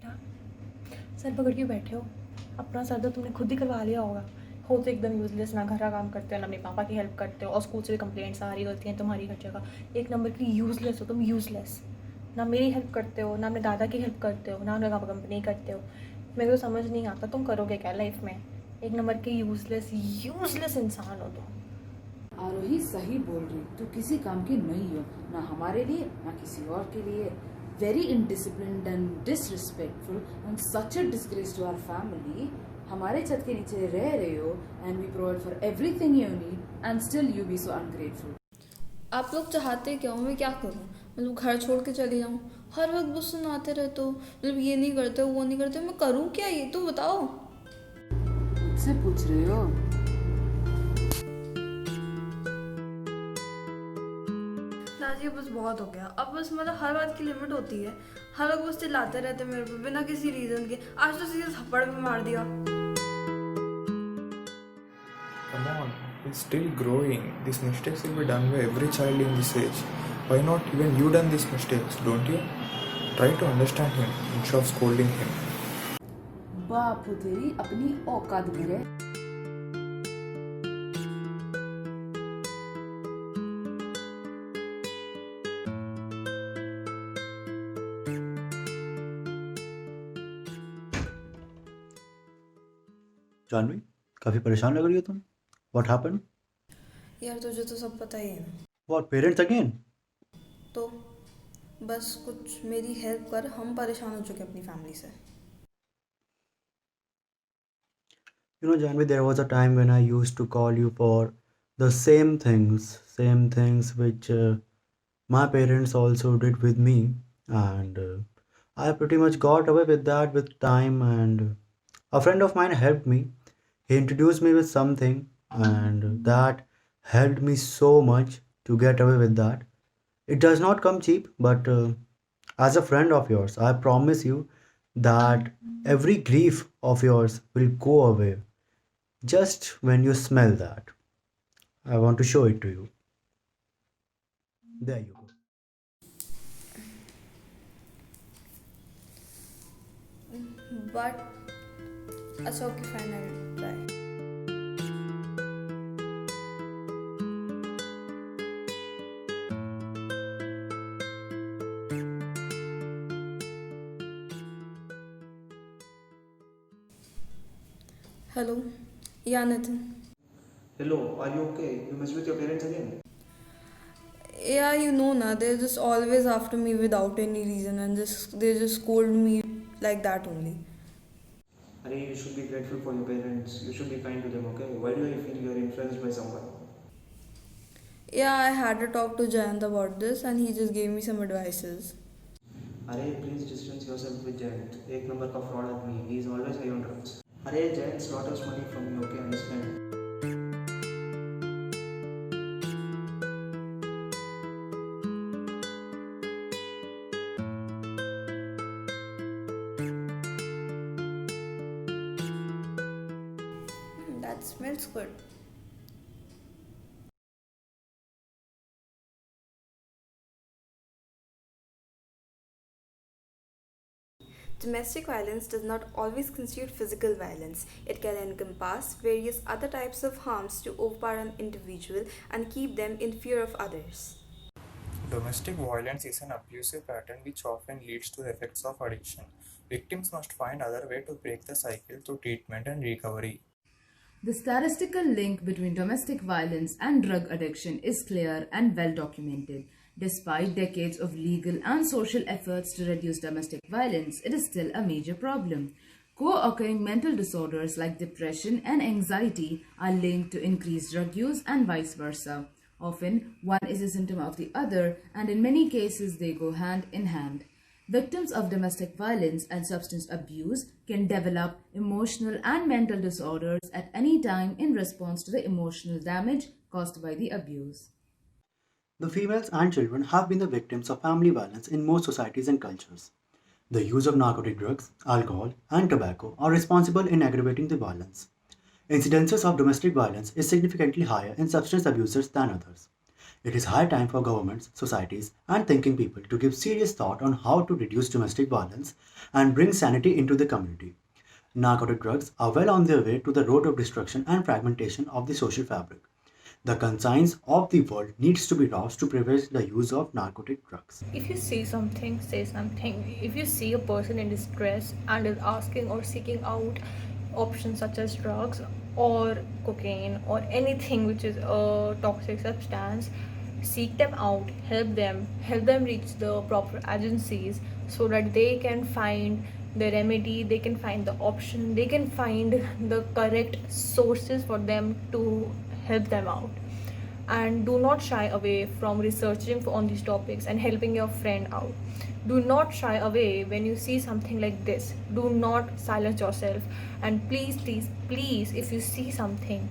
यार सर पकड़ के बैठे हो, अपना सर दर्द तुमने खुद ही करवा लिया होगा। हो तो एकदम यूज़लेस, ना घर का काम करते हो ना अपने पापा की हेल्प करते हो, और स्कूल से भी कंप्लेंट्स आ रही होती हैं तुम्हारी हर जगह। एक नंबर की यूज़लेस हो तुम, यूज़लेस। ना मेरी हेल्प करते हो, ना अपने दादा की हेल्प करते हो, ना अपने पापा कंपनी करते हो। मेरे को समझ नहीं आता तुम करोगे क्या लाइफ में। एक नंबर की यूज़लेस यूज़लेस इंसान हो तुम। आरोही सही बोल रही, तू किसी काम की नहीं हो, ना हमारे लिए ना किसी और के लिए। Very undisciplined and disrespectful and such a disgrace to our family. हमारे छत के नीचे रह रहे हो and we provide for everything you need and still you be so ungrateful. आप लोग चाहते क्या हो, मैं क्या करूँ? मतलब घर छोड़ के चली जाऊँ? हर वक्त बस सुनाते रहते हो, मतलब ये नहीं करते हो वो नहीं करते हो, मैं करूँ क्या? ये तो बताओ। मुझसे पूछ रहे हो? नाजी बस बहुत हो गया अब, बस मतलब हर बात की लिमिट होती है। हर वक्त बस चिल्लाते रहते मेरे पे बिना किसी रीजन के। आज तो सीधे थप्पड़ भी मार दिया। Come on, he's still growing. These mistakes will be done by every child in this age. Why not even you done these mistakes, don't you? Try to understand him instead of scolding him. बाप हो तेरी, अपनी औकात भरे। जानवी, काफी परेशान लग रही हो तुम। What happened? यार तुझे तो सब पता ही है। What, parents again? तो बस कुछ मेरी हेल्प कर, हम परेशान हो चुके हैं अपनी फैमिली से। You know, Janvi, there was a time when I used to call you for the same things which my parents also did with me, and I pretty much got away with that with time. And a friend of mine helped me. He introduced me with something, and that helped me so much to get away with that. It does not come cheap, but as a friend of yours, I promise you that every grief of yours will go away just when you smell that. I want to show it to you. There you go. But अच्छा okay fine, I try. Hello, yeah Nitin? Hello, are you okay? You messed with your parents again? Yeah, you know na, they're just always after me without any reason, and they just scold me like that only. Arey, you should be grateful for your parents. You should be kind to them, okay? Why do you feel you are influenced by someone? Yeah, I had a talk to Jayannt about this, and he just gave me some advices. Arey, please distance yourself with Jayantt. एक number का fraud आदमी. He is always high on drugs. Arey, Jayantt slaughters money from you, okay? Understand? That smells good. Domestic violence does not always constitute physical violence. It can encompass various other types of harms to overpower an individual and keep them in fear of others. Domestic violence is an abusive pattern which often leads to the effects of addiction. Victims must find other way to break the cycle through treatment and recovery. The statistical link between domestic violence and drug addiction is clear and well documented. Despite decades of legal and social efforts to reduce domestic violence, it is still a major problem. Co-occurring mental disorders like depression and anxiety are linked to increased drug use and vice versa. Often, one is a symptom of the other, and in many cases, they go hand in hand. Victims of domestic violence and substance abuse can develop emotional and mental disorders at any time in response to the emotional damage caused by the abuse. The females and children have been the victims of family violence in most societies and cultures. The use of narcotic drugs, alcohol, and tobacco are responsible in aggravating the violence. Incidences of domestic violence is significantly higher in substance abusers than others. It is high time for governments, societies, and thinking people to give serious thought on how to reduce domestic violence and bring sanity into the community. Narcotic drugs are well on their way to the road of destruction and fragmentation of the social fabric. The conscience of the world needs to be roused to prevent the use of narcotic drugs. If you see something, say something. If you see a person in distress and is asking or seeking out options such as drugs or cocaine or anything which is a toxic substance, seek them out, help them reach the proper agencies so that they can find the remedy, they can find the option, they can find the correct sources for them to help them out. And do not shy away from researching on these topics and helping your friend out. Do not shy away when you see something like this. Do not silence yourself, and please, if you see something,